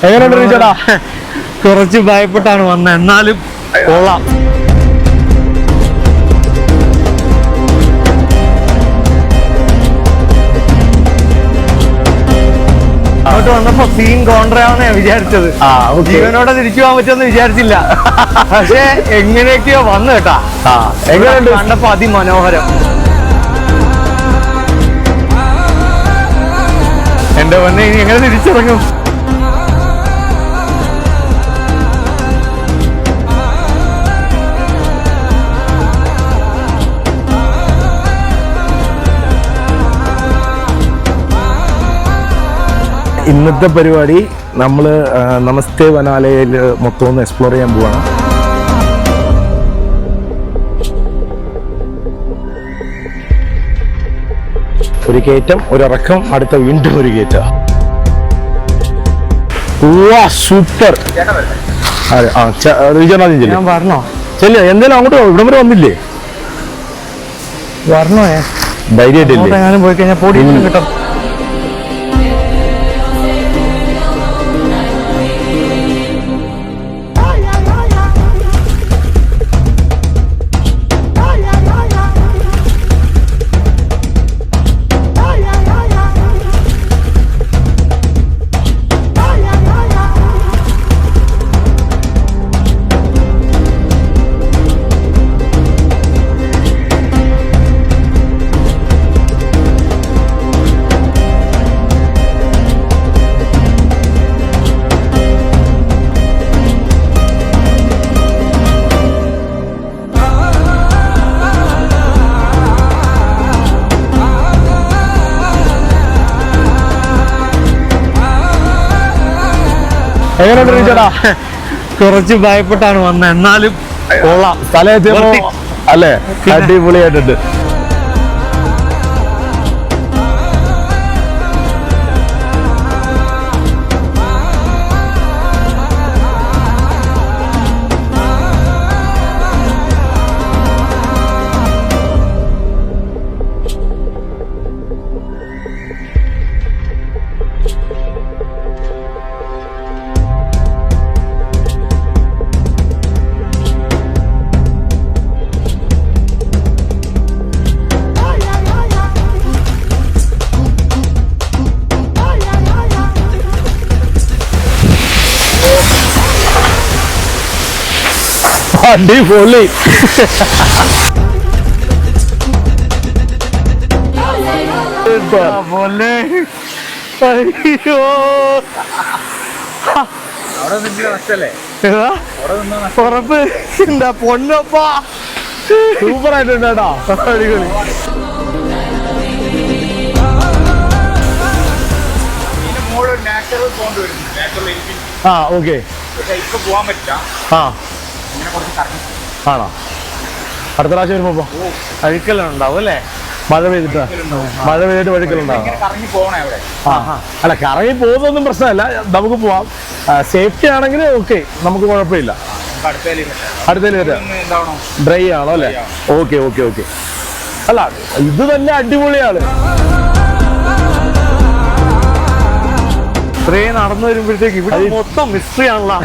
എങ്ങനെയുണ്ട് ചേട്ടാ? കുറച്ച് ഭയപ്പെട്ടാണ് വന്നത്, എന്നാലും കൊള്ളാം. അങ്ങോട്ട് വന്നപ്പോ സീൻ കോൺട്രാവെന്നാ വിചാരിച്ചത്. ജീവനോടെ തിരിച്ചു പോകാൻ പറ്റുമെന്ന് വിചാരിച്ചില്ല. പക്ഷെ എങ്ങനെയൊക്കെയോ വന്നു കേട്ടാ. എങ്ങനെയുണ്ട്? കണ്ടപ്പോ അതിമനോഹരം. എന്റെ പൊന്നെ, ഇനി എങ്ങനെ തിരിച്ചിറങ്ങും? ഇന്നത്തെ പരിപാടി നമ്മൾ നമസ്തേ വനാലയിൽ മൊത്തം ഒന്ന് എക്സ്പ്ലോർ ചെയ്യാൻ പോവാണ്. ഒരു കയറ്റം, ഒരു ഇറക്കം, അടുത്ത വീണ്ടും ഒരു കയറ്റം. സൂപ്പർ. ഞാൻ പറഞ്ഞോ ചെല്ല, എന്തായാലും അങ്ങോട്ട് ഇവിടം വരെ വന്നില്ലേ? പറഞ്ഞോ ധൈര്യമായിട്ടില്ലേ? എങ്ങാനും പോയി കഴിഞ്ഞാൽ പൊടി കിട്ടും. എങ്ങനെയുണ്ട് ചേട്ടാ? കുറച്ച് ഭയപ്പെട്ടാണ് വന്നത്, എന്നാലും കൊള്ളാം. സ്ഥലം അല്ലേ? അടിപൊളിയായിട്ടുണ്ട്. അടിപൊളി. ഉറപ്പ് എന്താ പൊന്നപ്പ, സൂപ്പർ ആയിട്ടുണ്ട് കേട്ടോ. അടിപൊളി. ഓക്കെ. ആണോ? അടുത്ത പ്രാവശ്യം വരുമ്പോ അഴുക്കലുണ്ടാവും അല്ലേ? മഴ പെയ്തിട്ട് വഴുക്കലുണ്ടാവും. അല്ല, കറങ്ങി പോകുന്നൊന്നും പ്രശ്നമല്ല, നമുക്ക് പോവാം. സേഫ്റ്റി ആണെങ്കിൽ ഓക്കെ, നമുക്ക് കുഴപ്പമില്ല. അടുത്തേല് വരാം. ഡ്രൈ ആണോ അല്ലേ? Okay okay okay. അല്ല, ഇത് തന്നെ അടിപൊളിയാണ്. ഇത്രയും നടന്നു വരുമ്പോഴത്തേക്ക് ഇവിടെ മൊത്തം മിസ്റ്ററി ആണല്ലോ.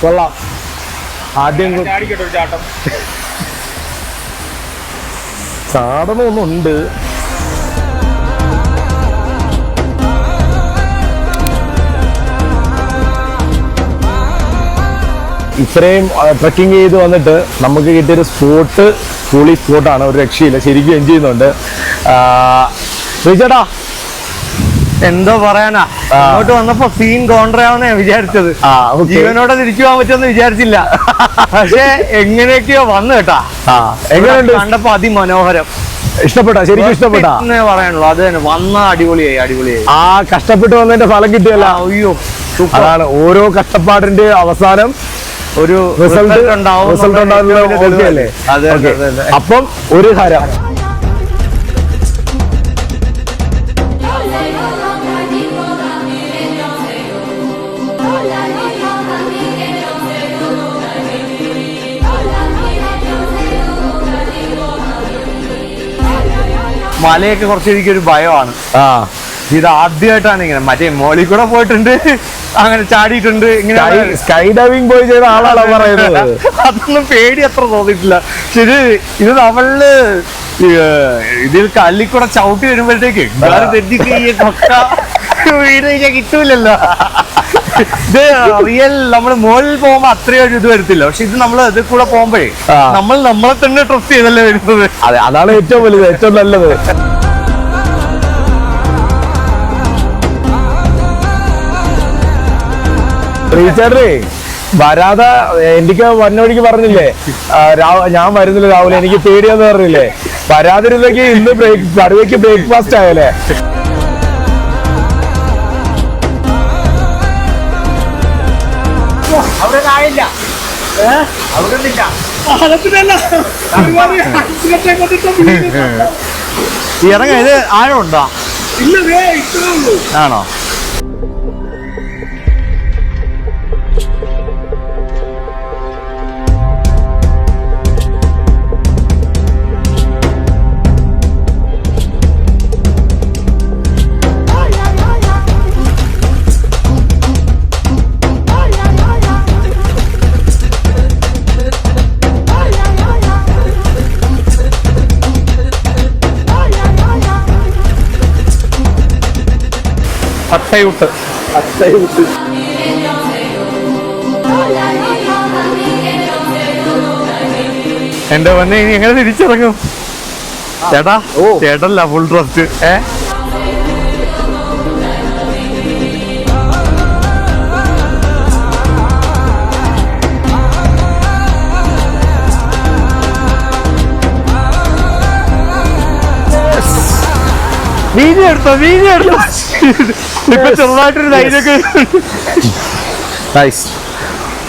കൊള്ളാം. ആദ്യം ചാടണമൊന്നുണ്ട്. ഇത്രയും ട്രക്കിംഗ് ചെയ്ത് വന്നിട്ട് നമുക്ക് കിട്ടിയൊരു സ്പോട്ട് കൂളി സ്പോട്ടാണ്. ഒരു രക്ഷയില്ല, ശരിക്കും എൻജോയ് ചെയ്യുന്നുണ്ട്. ചേട്ടാ, എന്തോ പറയാനാ, അങ്ങോട്ട് വന്നപ്പോ സീൻ കോൺട്രാവെന്നാ വിചാരിച്ചത്. ജീവനോടെ തിരിച്ചു പോകാൻ പറ്റുമെന്ന് വിചാരിച്ചില്ല. പക്ഷെ എങ്ങനെയൊക്കെയോ വന്നു കേട്ടാ. എങ്ങനെയുണ്ട്? കണ്ടപ്പോ അതിമനോഹരം. ഇഷ്ടപ്പെട്ടാ? ശരിക്കും ഇഷ്ടപ്പെട്ടാ? പറയാനുള്ളൂ അത് തന്നെ. വന്ന അടിപൊളിയായി. ആ കഷ്ടപ്പെട്ട് വന്നതിന്റെ ഫലം കിട്ടിയല്ല. അയ്യോ, അതാണ് ഓരോ കഷ്ടപ്പാടിന്റെ അവസാനം ഒരു റിസൾട്ട് ഉണ്ടാവുന്നല്ലേ. അപ്പം ഒരു ഹരം. മലയൊക്കെ കുറച്ച് എനിക്കൊരു ഭയമാണ്. ഇത് ആദ്യമായിട്ടാണ് ഇങ്ങനെ, മറ്റേ മോളിൽ കൂടെ പോയിട്ടുണ്ട്, അങ്ങനെ ചാടിയിട്ടുണ്ട്, ഇങ്ങനെ സ്കൈ ഡൈവിംഗ് പോയി ചെയ്ത ആളാണ് പറയുന്നത്. അതൊന്നും പേടി അത്ര തോന്നിയിട്ടില്ല. ശരി, ഇത് നമ്മളില് ഇതിൽ കല്ലിൽ കൂടെ ചവിട്ടി വരുമ്പോഴത്തേക്ക് വീട് കഴിഞ്ഞാൽ കിട്ടൂലല്ലോ. ഇത് റിയൽ നമ്മള് മുകളിൽ പോകുമ്പോ അത്രയും ഒരു ഇത് വരത്തില്ല. പക്ഷെ ഇത് നമ്മള് ഇതിൽ കൂടെ പോകുമ്പോഴേ നമ്മളെ തന്നെ ട്രസ്റ്റ് ചെയ്തല്ലേ വരുന്നത്. അതെ, അതാണ് ഏറ്റവും വലുത്, ഏറ്റവും നല്ലത്. റീച്ചാർഡേ വരാതെ എനിക്ക് വന്നോടിക്ക് പറഞ്ഞില്ലേ, ഞാൻ വരുന്നില്ല രാവിലെ, എനിക്ക് പേടിയാന്ന് പറഞ്ഞില്ലേ. വരാതിരുന്നെങ്കിൽ ഇന്ന് കടുവയ്ക്ക് ബ്രേക്ക്ഫാസ്റ്റ് ആയല്ലേ. ഇറങ്ങ, ഇത് ആഴമുണ്ടോ? ആണോ? അട്ടയൂട്ട് എന്റെ വന്നെ ഇനി എങ്ങനെ തിരിച്ചിറങ്ങും ചേട്ടാ? ചേട്ടല്ല, ഫുൾ ട്രസ്റ്റ്. വീഡിയോ എടുത്തോ? ഇപ്പൊ ചെറുതായിട്ടൊരു ധൈര്യമൊക്കെ. നൈസ്.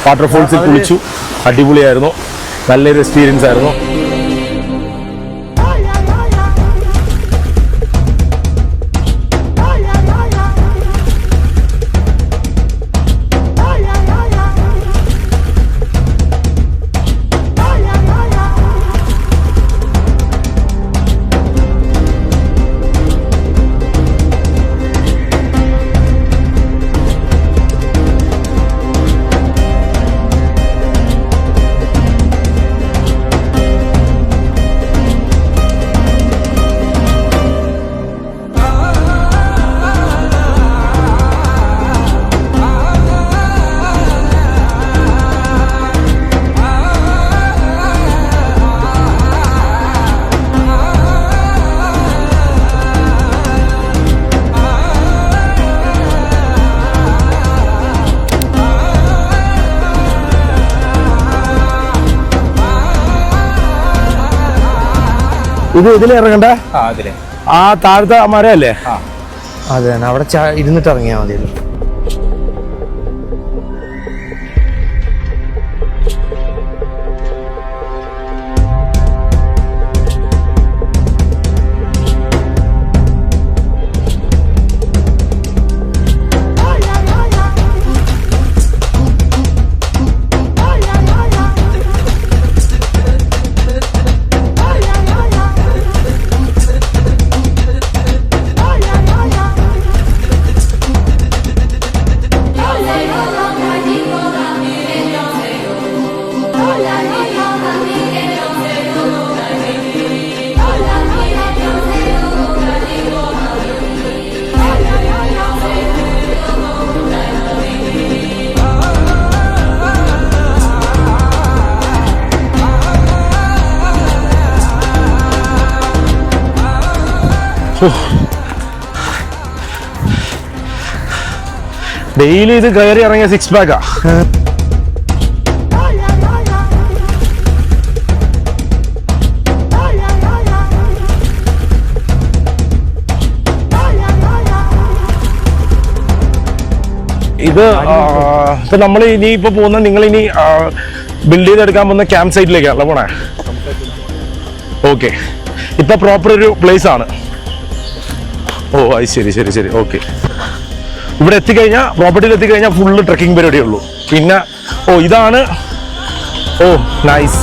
വാട്ടർഫോൾസിൽ കുളിച്ചു, അടിപൊളിയായിരുന്നു, നല്ലൊരു എക്സ്പീരിയൻസ് ആയിരുന്നു. ഇത് ഇതിൽ ഇറങ്ങണ്ടേ? ആ താഴത്തെ മരല്ലേ? അതെ, അവിടെ ഇരുന്നിട്ട് ഇറങ്ങിയാൽ മതി. ഡെയിലി ഇത് കയറി ഇറങ്ങിയ 6 പാക്കാ. ഇത് ഇപ്പൊ നമ്മൾ ഇനിയിപ്പോ പോകുന്ന, നിങ്ങൾ ഇനി ബിൽഡ് ചെയ്തെടുക്കാൻ പോകുന്ന ക്യാമ്പ് സൈറ്റിലേക്കാണല്ലോ പോണേ? ഓക്കെ, ഇപ്പൊ പ്രോപ്പർ ഒരു പ്ലേസ് ആണ്. ഓ അത് ശരി. ഓക്കെ, ഇവിടെ എത്തിക്കഴിഞ്ഞാൽ, പ്രോപ്പർട്ടിയിൽ എത്തിക്കഴിഞ്ഞാൽ ഫുള്ള് ട്രക്കിംഗ് പരിപാടിയേ ഉള്ളൂ. പിന്നെ ഇതാണ്. നൈസ്.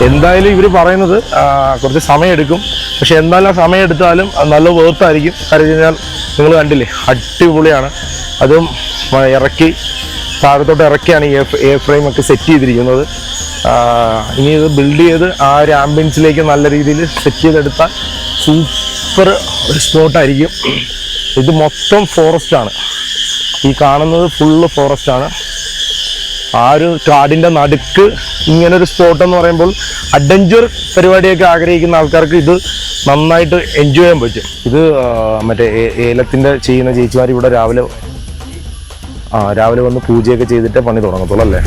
എന്തായാലും ഇവർ പറയുന്നത് കുറച്ച് സമയമെടുക്കും. പക്ഷെ എന്നാലും ആ സമയം എടുത്താലും നല്ല വേർത്തായിരിക്കും. കാര്യം കഴിഞ്ഞാൽ നിങ്ങൾ കണ്ടില്ലേ, അടിപൊളിയാണ്. അതും ഇറക്കി താഴത്തോട്ട് ഇറക്കിയാണ് ഈ എയർ ഫ്രെയിം ഒക്കെ സെറ്റ് ചെയ്തിരിക്കുന്നത്. ഇനി ഇത് ബിൽഡ് ചെയ്ത് ആ ഒരു ആംബിയൻസിലേക്ക് നല്ല രീതിയിൽ സെറ്റ് ചെയ്തെടുത്താൽ സൂപ്പർ ഒരു സ്പോട്ടായിരിക്കും. ഇത് മൊത്തം ഫോറസ്റ്റാണ്, ഈ കാണുന്നത് ഫുള്ള് ഫോറസ്റ്റാണ്. ആ ഒരു കാടിൻ്റെ നടുക്ക് ഇങ്ങനൊരു സ്പോട്ട് എന്ന് പറയുമ്പോൾ അഡ്വഞ്ചർ പരിപാടിയൊക്കെ ആഗ്രഹിക്കുന്ന ആൾക്കാർക്ക് ഇത് നന്നായിട്ട് എൻജോയ് ചെയ്യാൻ പറ്റും. ഇത് മറ്റേ ഏലത്തിൻ്റെ ചെയ്യുന്ന ചേച്ചിമാർ ഇവിടെ രാവിലെ വന്ന് പൂജയൊക്കെ ചെയ്തിട്ടേ പണി തുടങ്ങത്തുള്ളൂ അല്ലേ.